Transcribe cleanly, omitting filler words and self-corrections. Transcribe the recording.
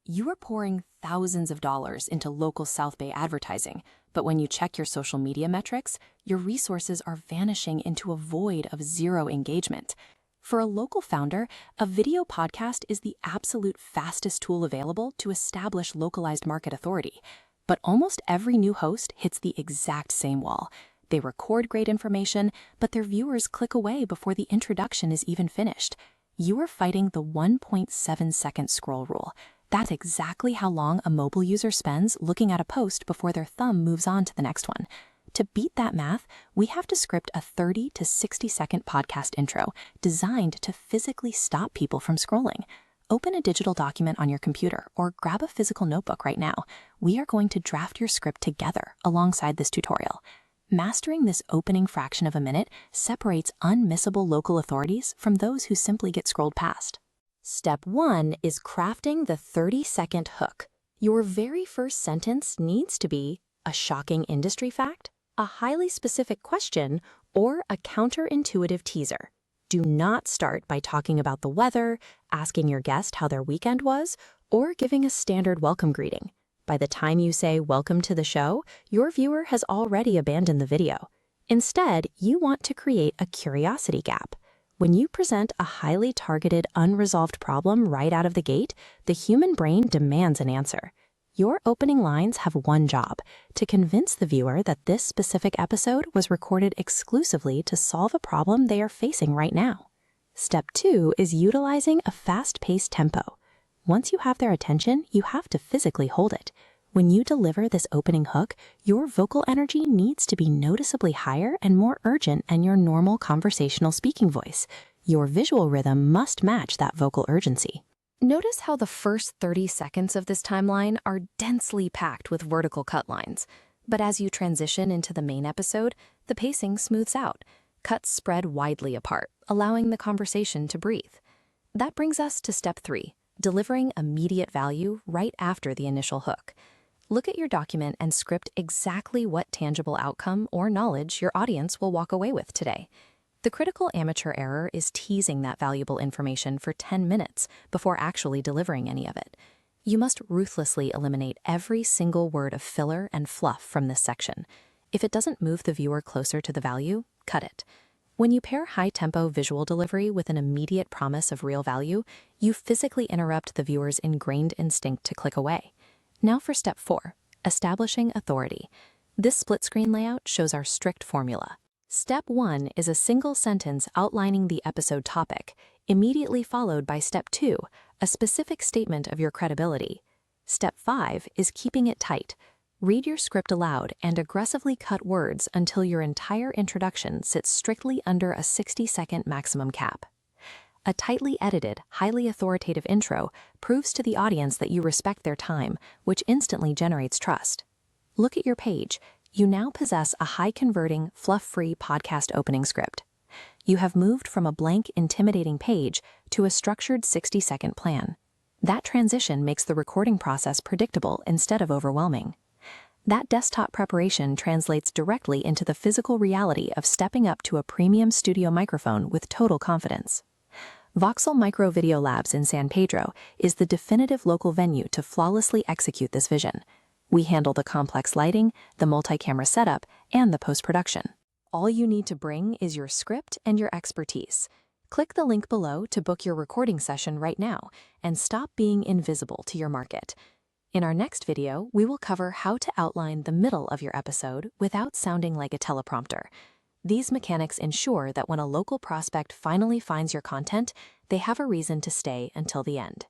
You are pouring thousands of dollars into local South Bay advertising, but when you check your social media metrics, your resources are vanishing into a void of zero engagement. For a local founder, a video podcast is the absolute fastest tool available to establish localized market authority. But almost every new host hits the exact same wall. They record great information, but their viewers click away before the introduction is even finished. You are fighting the 1.7-second scroll rule. That's exactly how long a mobile user spends looking at a post before their thumb moves on to the next one. To beat that math, we have to script a 30 to 60-second podcast intro designed to physically stop people from scrolling. Open a digital document on your computer or grab a physical notebook right now. We are going to draft your script together alongside this tutorial. Mastering this opening fraction of a minute separates unmissable local authorities from those who simply get scrolled past. Step 1 is crafting the 30-second hook. Your very first sentence needs to be a shocking industry fact, a highly specific question, or a counterintuitive teaser. Do not start by talking about the weather, asking your guest how their weekend was, or giving a standard welcome greeting. By the time you say welcome to the show, your viewer has already abandoned the video. Instead, you want to create a curiosity gap. When you present a highly targeted, unresolved problem right out of the gate, the human brain demands an answer. Your opening lines have one job: to convince the viewer that this specific episode was recorded exclusively to solve a problem they are facing right now. Step 2 is utilizing a fast-paced tempo. Once you have their attention, you have to physically hold it. When you deliver this opening hook, your vocal energy needs to be noticeably higher and more urgent than your normal conversational speaking voice. Your visual rhythm must match that vocal urgency. Notice how the first 30 seconds of this timeline are densely packed with vertical cut lines. But as you transition into the main episode, the pacing smooths out. Cuts spread widely apart, allowing the conversation to breathe. That brings us to step 3, delivering immediate value right after the initial hook. Look at your document and script exactly what tangible outcome or knowledge your audience will walk away with today. The critical amateur error is teasing that valuable information for 10 minutes before actually delivering any of it. You must ruthlessly eliminate every single word of filler and fluff from this section. If it doesn't move the viewer closer to the value, cut it. When you pair high-tempo visual delivery with an immediate promise of real value, you physically interrupt the viewer's ingrained instinct to click away. Now for step 4, establishing authority. This split-screen layout shows our strict formula. Step 1 is a single sentence outlining the episode topic, immediately followed by Step 2, a specific statement of your credibility. Step 5 is keeping it tight. Read your script aloud and aggressively cut words until your entire introduction sits strictly under a 60-second maximum cap. A tightly edited, highly authoritative intro proves to the audience that you respect their time, which instantly generates trust. Look at your page. You now possess a high-converting, fluff-free podcast opening script. You have moved from a blank, intimidating page to a structured 60-second plan. That transition makes the recording process predictable instead of overwhelming. That desktop preparation translates directly into the physical reality of stepping up to a premium studio microphone with total confidence. Voxel Micro Video Labs in San Pedro is the definitive local venue to flawlessly execute this vision. We handle the complex lighting, the multi-camera setup, and the post-production. All you need to bring is your script and your expertise. Click the link below to book your recording session right now and stop being invisible to your market. In our next video, we will cover how to outline the middle of your episode without sounding like a teleprompter. These mechanics ensure that when a local prospect finally finds your content, they have a reason to stay until the end.